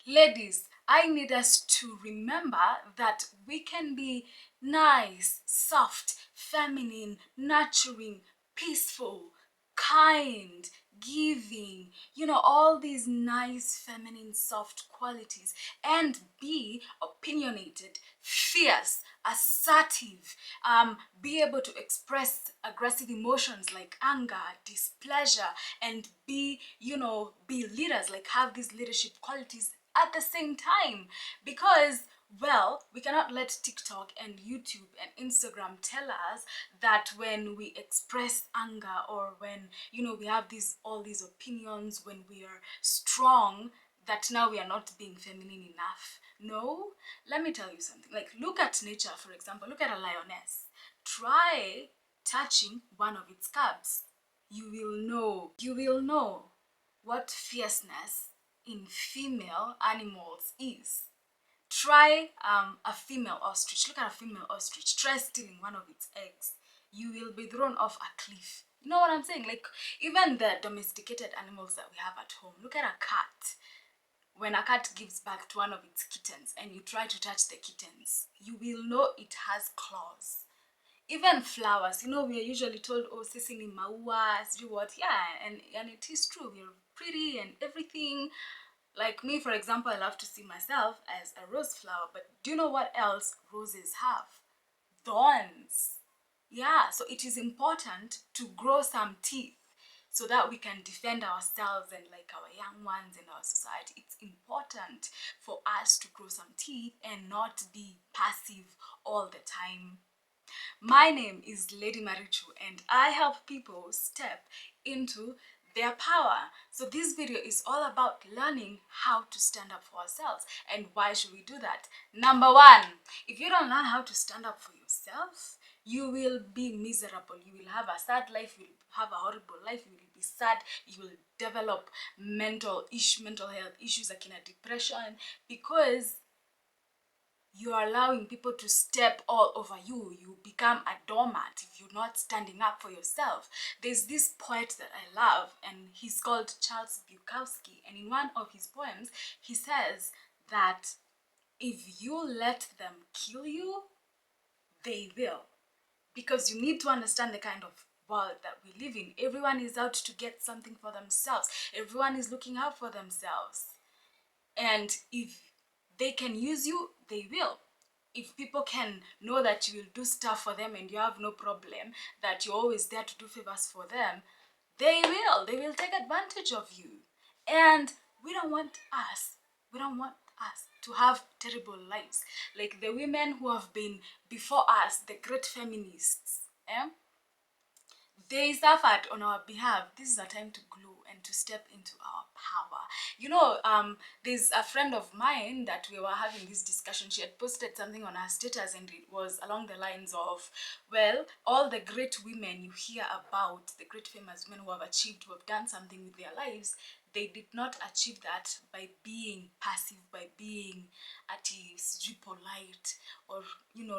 Ladies, I need us to remember that we can be nice, soft, feminine, nurturing, peaceful, kind, giving, all these nice, feminine, soft qualities, and be opinionated, fierce, assertive, be able to express aggressive emotions like anger, displeasure, and be leaders, like have these leadership qualities at the same time. Because, well, we cannot let TikTok and YouTube and Instagram tell us that when we express anger, or when we have all these opinions, when we are strong, that now we are not being feminine enough. No, let me tell you something. Like, look at nature, for example. Look at a lioness. Try touching one of its cubs. You will know what fierceness in female animals is. Try a female ostrich. Look at a female ostrich. Try stealing one of its eggs. You will be thrown off a cliff. You know what I'm saying? Like, even the domesticated animals that we have at home. Look at a cat. When a cat gives birth to one of its kittens and you try to touch the kittens, you will know it has claws. Even flowers, we are usually told, oh, sisi ni maua, do what? Yeah, and it is true. We're pretty and everything. Like me, for example, I love to see myself as a rose flower, but do you know what else roses have? Thorns. Yeah, so it is important to grow some teeth so that we can defend ourselves and like our young ones in our society. It's important for us to grow some teeth and not be passive all the time. My name is Lady Marichu and I help people step into their power. So this video is all about learning how to stand up for ourselves. And why should we do that? Number one, if you don't learn how to stand up for yourself, you will be miserable. You will have a sad life, you will have a horrible life, you will be sad, you will develop mental health issues like in a depression, because you are allowing people to step all over you. You become a doormat if you're not standing up for yourself. There's this poet that I love, and he's called Charles Bukowski. And in one of his poems, he says that if you let them kill you, they will. Because you need to understand the kind of world that we live in. Everyone is out to get something for themselves. Everyone is looking out for themselves. And if they can use you, they will. If people can know that you will do stuff for them and you have no problem, that you're always there to do favors for them, they will. They will take advantage of you. And we don't want us to have terrible lives. Like the women who have been before us, the great feminists. They suffered on our behalf. This is a time to glow and to step into our power. There's a friend of mine that we were having this discussion. She had posted something on her status and it was along the lines of, well, all the great women you hear about, the great famous women who have achieved, who have done something with their lives, they did not achieve that by being passive, by being at ease, polite, or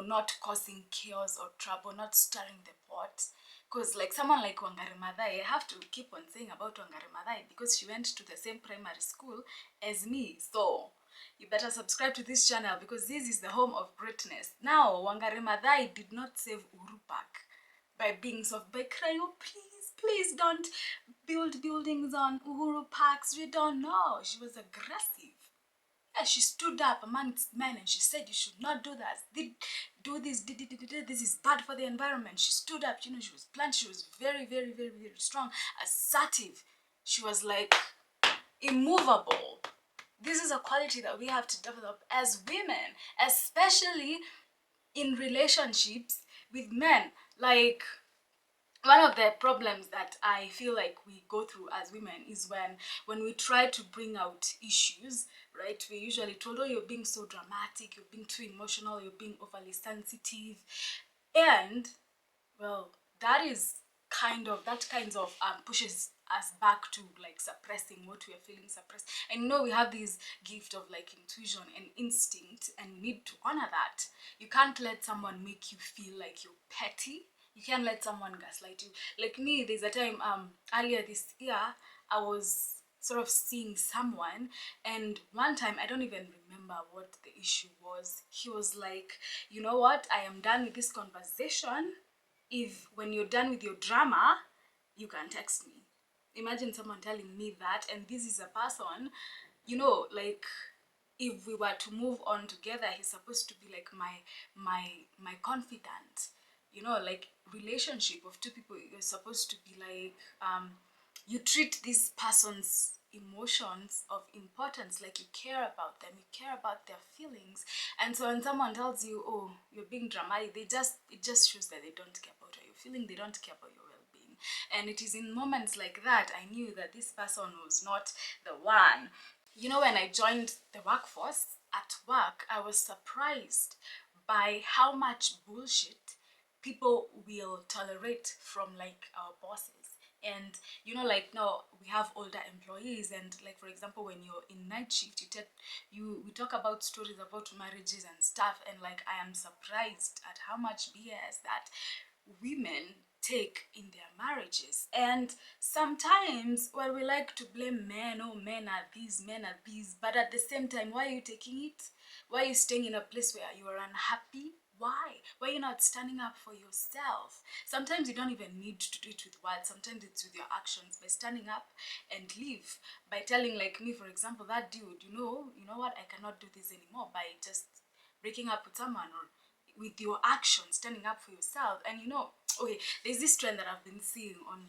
not causing chaos or trouble, not stirring the pot. Because like someone like Wangari Maathai, I have to keep on saying about Wangari Maathai because she went to the same primary school as me. So you better subscribe to this channel because this is the home of greatness. Now, Wangari Maathai did not save Uhuru Park by being soft, by crying, oh please don't build buildings on Uhuru Parks. You don't know. She was aggressive. Yeah, she stood up amongst men and she said, you should not do that. Do this, this is bad for the environment. She stood up, she was blunt, she was very, very, very, very strong, assertive. She was like immovable. This is a quality that we have to develop as women, especially in relationships with men. Like, one of the problems that I feel like we go through as women is when we try to bring out issues, right? We're usually told, oh, you're being so dramatic, you're being too emotional, you're being overly sensitive. And, well, that kind of pushes us back to like suppressing what we are feeling suppressed. And we have this gift of like intuition and instinct, and we need to honor that. You can't let someone make you feel like you're petty. You can't let someone gaslight you. Like me, there's a time earlier this year, I was sort of seeing someone, and one time, I don't even remember what the issue was. He was like, you know what, I am done with this conversation. If when you're done with your drama, you can text me. Imagine someone telling me that, and this is a person, like, if we were to move on together, he's supposed to be like my confidant. Like, relationship of two people, you're supposed to be like, you treat this person's emotions of importance, like you care about them, you care about their feelings. And so when someone tells you, oh, you're being dramatic, it just shows that they don't care about how you're feeling, they don't care about your well-being. And it is in moments like that I knew that this person was not the one. When I joined the workforce, at work, I was surprised by how much bullshit people will tolerate from, like, our bosses. And like, now we have older employees, and like, for example, when you're in night shift, we talk about stories about marriages and stuff, and like, I am surprised at how much BS that women take in their marriages. And sometimes, well, we like to blame men. Oh, men are these, men are these. But at the same time, why are you taking it? Why are you staying in a place where you are unhappy? Why are you not standing up for yourself? Sometimes you don't even need to do it with words. Sometimes it's with your actions, by standing up and leave, by telling, like me, for example, that dude, what, I cannot do this anymore, by just breaking up with someone, or with your actions, standing up for yourself. And okay, there's this trend that I've been seeing on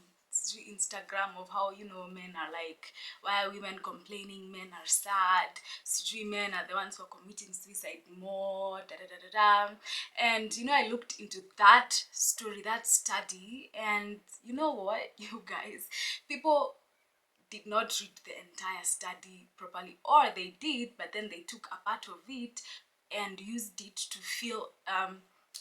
Instagram of how, men are like, why are women complaining, men are sad, men are the ones who are committing suicide more, da da da da da. And I looked into that story, that study, and you know what, you guys, people did not read the entire study properly, or they did, but then they took a part of it and used it to feel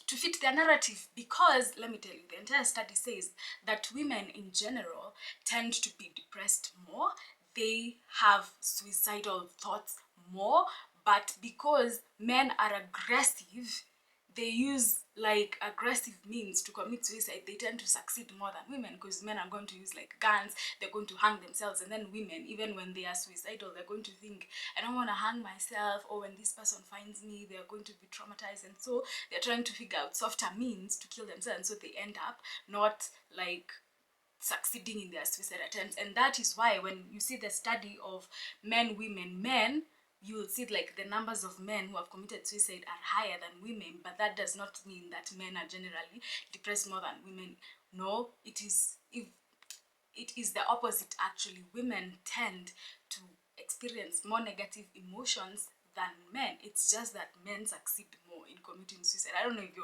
to fit their narrative. Because let me tell you, the entire study says that women in general tend to be depressed more, they have suicidal thoughts more, but because men are aggressive, they use like aggressive means to commit suicide, they tend to succeed more than women, because men are going to use like guns, they're going to hang themselves. And then women, even when they are suicidal, they're going to think, I don't want to hang myself, or when this person finds me, they're going to be traumatized. And so they're trying to figure out softer means to kill themselves, and so they end up not like succeeding in their suicide attempts. And that is why when you see the study of men, women, men, you will see like the numbers of men who have committed suicide are higher than women. But that does not mean that men are generally depressed more than women. No, it is the opposite. Actually, women tend to experience more negative emotions than men. It's just that men succeed more in committing suicide. I don't know if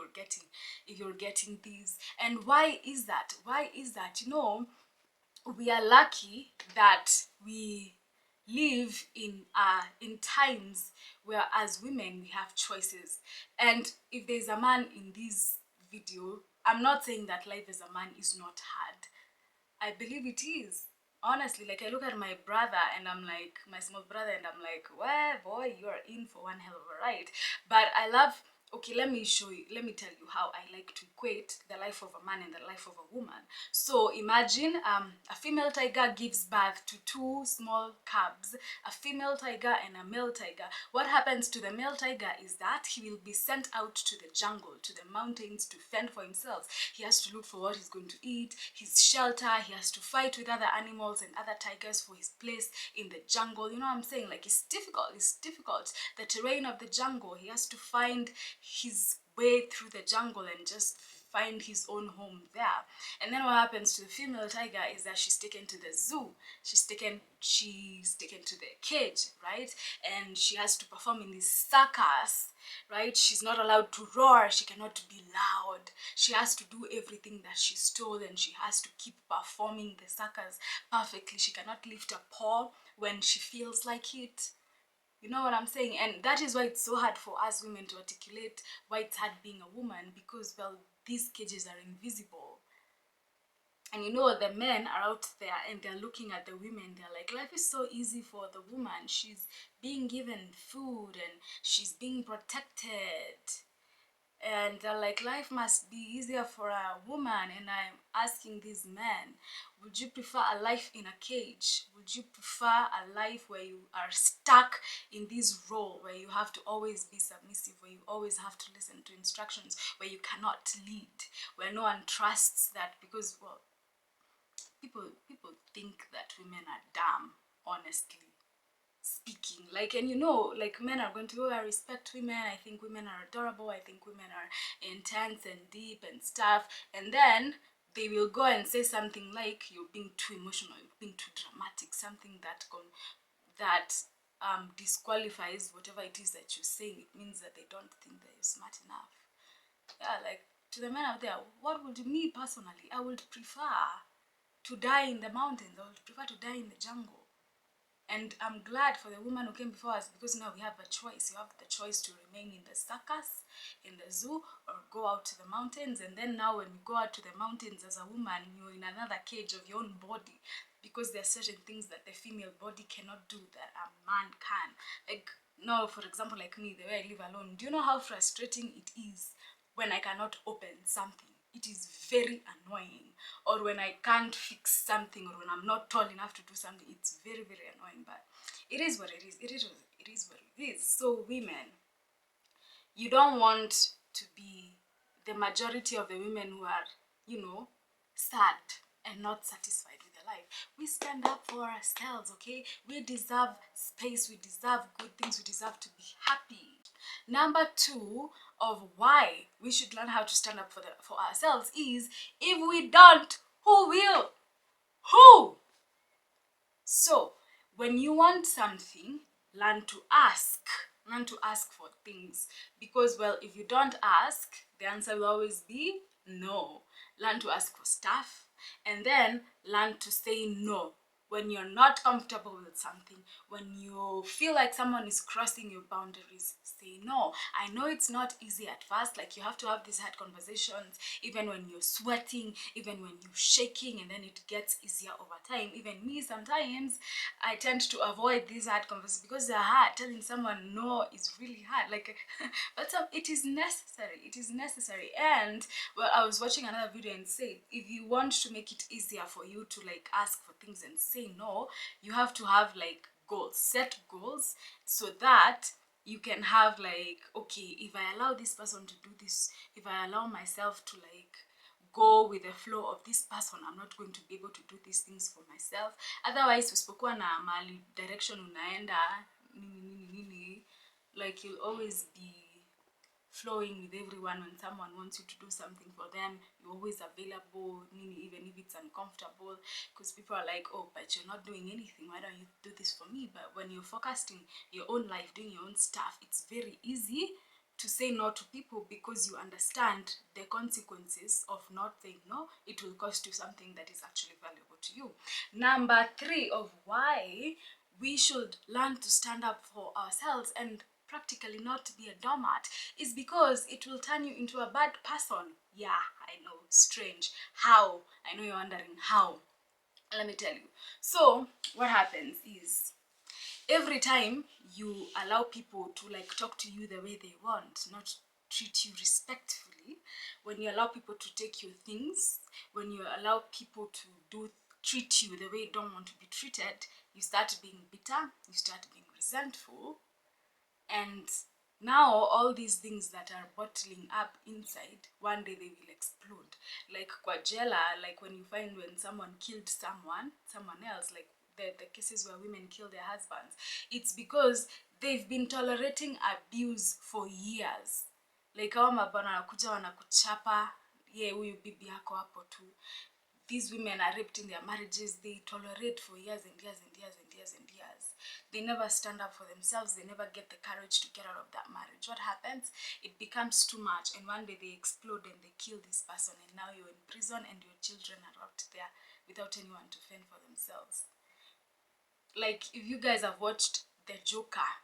you're getting these. And why is that? We are lucky that we live in times where, as women, we have choices. And if there's a man in this video, I'm not saying that life as a man is not hard. I believe it is. Honestly, like, I look at my brother and I'm like, my small brother, and I'm like, well, boy, you are in for one hell of a ride. But I love, okay, let me tell you how I like to equate the life of a man and the life of a woman. So imagine a female tiger gives birth to two small cubs, a female tiger and a male tiger. What happens to the male tiger is that he will be sent out to the jungle, to the mountains, to fend for himself. He has to look for what he's going to eat, his shelter, he has to fight with other animals and other tigers for his place in the jungle. You know what I'm saying? Like, it's difficult. The terrain of the jungle, he has to find his way through the jungle and just find his own home there. And then what happens to the female tiger is that she's taken to the zoo, she's taken to the cage, right? And she has to perform in this circus, right? She's not allowed to roar, she cannot be loud, she has to do everything that she's told, and she has to keep performing the circus perfectly. She cannot lift a paw when she feels like it. You know what I'm saying? And that is why it's so hard for us women to articulate why it's hard being a woman, because, well, these cages are invisible. And the men are out there and they're looking at the women, they're like, life is so easy for the woman. She's being given food and she's being protected. And they're like, life must be easier for a woman. And I'm asking these men, would you prefer a life in a cage? Would you prefer a life where you are stuck in this role, where you have to always be submissive, where you always have to listen to instructions, where you cannot lead, where no one trusts that? Because, well, people think that women are dumb, honestly speaking. Like, and like, men are going to, oh, I respect women, I think women are adorable, I think women are intense and deep and stuff, and then they will go and say something like, you're being too emotional, you're being too dramatic, something that disqualifies whatever it is that you're saying. It means that they don't think that you're smart enough. Yeah, like, to the men out there, what would me personally, I would prefer to die in the mountains, I would prefer to die in the jungle. And I'm glad for the woman who came before us, because now we have a choice. You have the choice to remain in the circus, in the zoo, or go out to the mountains. And then now when you go out to the mountains as a woman, you're in another cage of your own body, because there are certain things that the female body cannot do that a man can. Like, now, for example, like me, the way I live alone, do you know how frustrating it is when I cannot open something? It is very annoying. Or when I can't fix something, or when I'm not tall enough to do something, it's very, very annoying. But it is what it is. It is what it is. So women, you don't want to be the majority of the women who are, sad and not satisfied with their life. We stand up for ourselves, okay? We deserve space, we deserve good things, we deserve to be happy. Number 2 of why we should learn how to stand up for ourselves is, if we don't, who will? Who? So, when you want something, learn to ask. Learn to ask for things. Because, well, if you don't ask, the answer will always be no. Learn to ask for stuff, and then learn to say no. When you're not comfortable with something, when you feel like someone is crossing your boundaries, say no. I know it's not easy at first, like you have to have these hard conversations, even when you're sweating, even when you're shaking, and then it gets easier over time. Even me, sometimes I tend to avoid these hard conversations because they're hard. Telling someone no is really hard, like, but it is necessary. It is necessary. And, well, I was watching another video and said, if you want to make it easier for you to, like, ask for things and say no, you have to have, like, goals. Set goals so that you can have, like, okay, if I allow this person to do this, if I allow myself to, like, go with the flow of this person, I'm not going to be able to do these things for myself. Otherwise, usipokuwa na mali direction unaenda nini, like, you'll always be flowing with everyone. When someone wants you to do something for them, you're always available, even if it's uncomfortable, because people are like, oh, but you're not doing anything, why don't you do this for me? But when you're focused in your own life, doing your own stuff, it's very easy to say no to people, because you understand the consequences of not saying no. It will cost you something that is actually valuable to you. Number 3 of why we should learn to stand up for ourselves and practically not be a doormat is because it will turn you into a bad person. Yeah, I know, strange. How? I know you're wondering how. Let me tell you. So what happens is, every time you allow people to, like, talk to you the way they want, not treat you respectfully, when you allow people to take your things, when you allow people to treat you the way you don't want to be treated, you start being bitter, you start being resentful, and now all these things that are bottling up inside, one day they will explode. Like kwa jela, like when someone killed someone else, like the cases where women kill their husbands, it's because they've been tolerating abuse for years. Like hawa mabwana wanakuja wanakuchapa, ye huyu bibi yako hapo tu. These women are raped in their marriages. They tolerate for years and years and years and years and years. They never stand up for themselves. They never get the courage to get out of that marriage. What happens? It becomes too much, and one day they explode and they kill this person, and now you're in prison and your children are out there without anyone to fend for themselves. Like, if you guys have watched The Joker,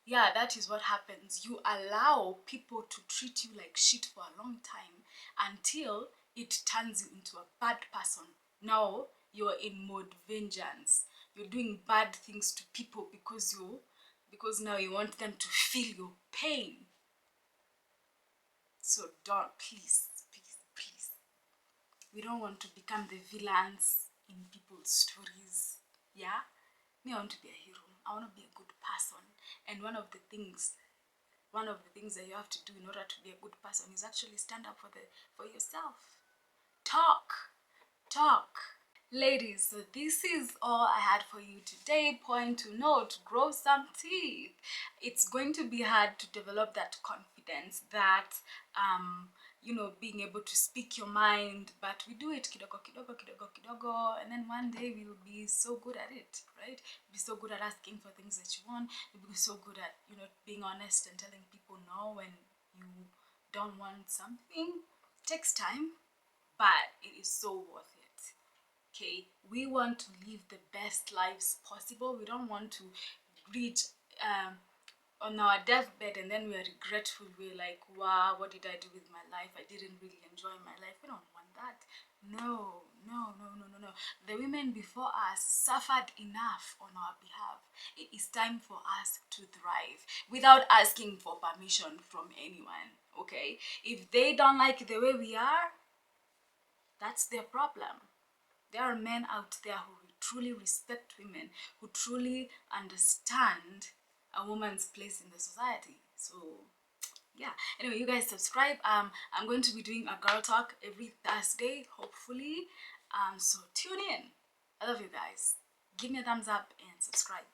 yeah, that is what happens. You allow people to treat you like shit for a long time until it turns you into a bad person. Now you're in mode vengeance. You're doing bad things to people because now you want them to feel your pain. So don't, please, please, please. We don't want to become the villains in people's stories. Yeah? Me, I want to be a hero. I want to be a good person. And one of the things that you have to do in order to be a good person is actually stand up for yourself. Talk. Ladies, so this is all I had for you today. Point to note, grow some teeth. It's going to be hard to develop that confidence, that being able to speak your mind, but we do it kidogo kidogo kidogo kidogo, and then one day we will be so good at it, right? We'll be so good at asking for things that you want. We'll be so good at being honest and telling people no when you don't want something. It takes time, but it is so worth it. Okay, we want to live the best lives possible. We don't want to reach on our deathbed and then we are regretful. We're like, wow, what did I do with my life? I didn't really enjoy my life. We don't want that. No. The women before us suffered enough on our behalf. It is time for us to thrive without asking for permission from anyone. Okay, if they don't like the way we are, that's their problem. There are men out there who truly respect women, who truly understand a woman's place in the society. So yeah, anyway, you guys subscribe. I'm going to be doing a girl talk every Thursday, hopefully. So tune in. I love you guys. Give me a thumbs up and subscribe.